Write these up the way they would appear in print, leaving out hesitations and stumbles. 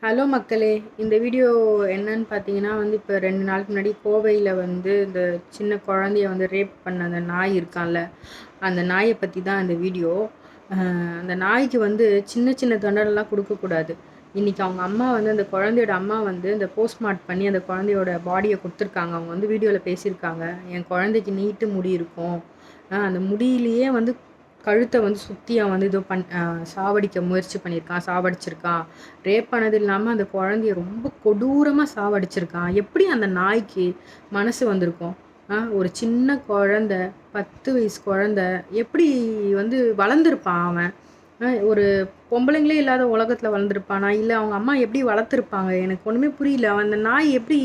Hello மக்களே! இந்த video என்னன்னு பார்த்தீங்கன்னா இப்போ 2 நாளுக்கு முன்னாடி கோவையில இந்த சின்ன குழந்தைய ரேப் பண்ண அந்த நாய் இருக்கான்ல, அந்த நாய பத்தி தான் இந்த வீடியோ. அந்த நாய்க்கு சின்ன சின்ன தண்டனைலாம் குடுக்கக்கூடாது. இன்னைக்கு அவங்க அம்மா அந்த குழந்தையோட அம்மா இந்த போஸ்ட்மார்ட் பண்ணி அந்த குழந்தையோட பாடிய குடுத்துருக்காங்க. அவங்க வீடியோல பேசியிருக்காங்க. என் குழந்தைக்கு நீட்டு முடி இருக்கும். அந்த முடியிலேயே கழுத்தை சுற்றி அவன் ஏதோ சாவடிக்க முயற்சி பண்ணியிருக்கான், சாவடிச்சிருக்கான். ரேப் பண்ணது இல்லாமல் அந்த குழந்தைய ரொம்ப கொடூரமாக சாவடிச்சிருக்கான். எப்படி அந்த நாய்க்கு மனசு வந்திருக்கும்? ஒரு சின்ன குழந்த, 10 வயசு குழந்த, எப்படி வளர்ந்துருப்பான் அவன்? ஒரு பொம்பளைங்களே இல்லாத உலகத்தில் வளர்ந்துருப்பானா? இல்லை அவங்க அம்மா எப்படி வளர்த்துருப்பாங்க? எனக்கு ஒன்றுமே புரியல. அவன் அந்த நாய் எப்படி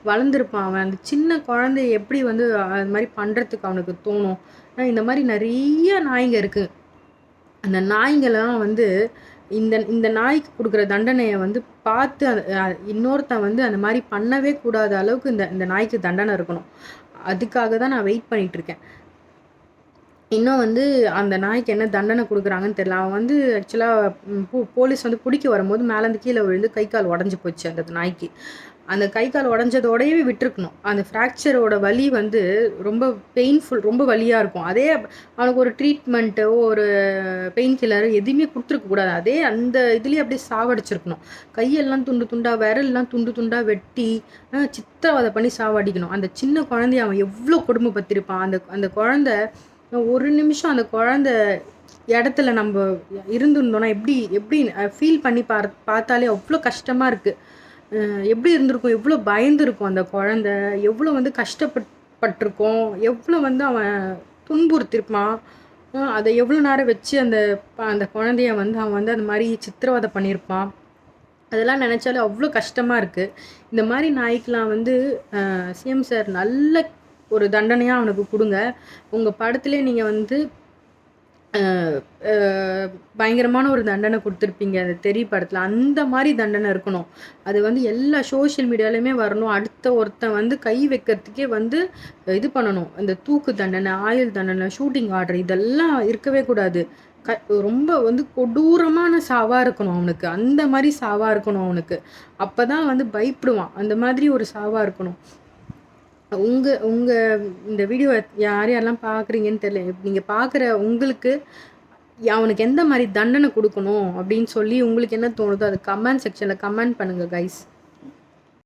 வளர்ந்துருப்பான்? அவன் அந்த சின்ன குழந்தைய எப்படி அது மாதிரி பண்ணுறதுக்கு அவனுக்கு தோணும்? இந்த மாதிரி நிறைய நாய்ங்க இருக்குது. அந்த நாய்ங்களாம் இந்த இந்த நாய்க்கு கொடுக்குற தண்டனையை பார்த்து இன்னொருத்தன் அந்த மாதிரி பண்ணவே கூடாத அளவுக்கு இந்த இந்த நாய்க்கு தண்டனை இருக்கணும். அதுக்காக தான் நான் வெயிட் பண்ணிகிட்ருக்கேன். இன்னும் அந்த நாய்க்கு என்ன தண்டனை கொடுக்குறாங்கன்னு தெரியல. அவன் ஆக்சுவலாக போலீஸ் பிடிக்க வரும்போது மேலேருந்து கீழே விழுந்து கை கால் உடஞ்சி போச்சு அந்த நாய்க்கு. அந்த கை கால் உடஞ்சதோடையே விட்டுருக்கணும். அந்த ஃப்ராக்சரோட வலி ரொம்ப பெயின்ஃபுல், ரொம்ப வலியாக இருக்கும். அதே அவனுக்கு ஒரு ட்ரீட்மெண்ட்டோ ஒரு பெயின் கில்லர் எதுவுமே கொடுத்துருக்கக்கூடாது. அதே அந்த இதுலேயே அப்படியே சாவடிச்சிருக்கணும். கையெல்லாம் துண்டு துண்டாக, விரல்லாம் துண்டு துண்டாக வெட்டி சித்திரவதை பண்ணி சாவடிக்கணும். அந்த சின்ன குழந்தைய அவன் எவ்வளோ கொடுமைப்படுத்தியிருப்பான். அந்த அந்த குழந்தை ஒரு நிமிஷம் அந்த குழந்தை இடத்துல நம்ம இருந்திருந்தோன்னா எப்படி எப்படி ஃபீல் பண்ணி பார்த்தாலே அவ்வளோ கஷ்டமாக இருக்குது. எப்படி இருந்திருக்கும், எவ்வளோ பயந்துருக்கும் அந்த குழந்தை, எவ்வளோ கஷ்டப்பட்டிருக்கோம், எவ்வளோ அவன் துன்புறுத்திருப்பான். அதை எவ்வளோ நேரம் வச்சு அந்த அந்த குழந்தைய அவன் அந்த மாதிரி சித்திரவதை பண்ணியிருப்பான். அதெல்லாம் நினச்சாலே அவ்வளோ கஷ்டமாக இருக்குது. இந்த மாதிரி நாய்க்கெலாம் சிஎம் சார் நல்ல ஒரு தண்டனையாக அவனுக்கு கொடுங்க. உங்கள் படத்துலேயே நீங்கள் பயங்கரமான ஒரு தண்டனை கொடுத்துருப்பீங்க அந்த தெறி படத்தில். அந்த மாதிரி தண்டனை இருக்கணும். அது எல்லா சோஷியல் மீடியாலையுமே வரணும். அடுத்த ஒருத்தன் கை வைக்கிறதுக்கே இது பண்ணணும். அந்த தூக்கு தண்டனை, ஆயுள் தண்டனை, ஷூட்டிங் ஆர்டர் இதெல்லாம் இருக்கவே கூடாது. ரொம்ப கொடூரமான சாவாக இருக்கணும் அவனுக்கு. அந்த மாதிரி சாவாக இருக்கணும் அவனுக்கு. அப்போ தான் பயப்படுவான். அந்த மாதிரி ஒரு சாவாக இருக்கணும். இந்த வீடியோ யாரெல்லாம் பார்க்குறீங்கன்னு தெரியல. நீங்கள் பார்க்குற உங்களுக்கு அவனுக்கு எந்த மாதிரி தண்டனை கொடுக்கணும் அப்படின்னு சொல்லி உங்களுக்கு என்ன தோணுதோ அது கமெண்ட் செக்ஷனில் கமெண்ட் பண்ணுங்கள் கைஸ்.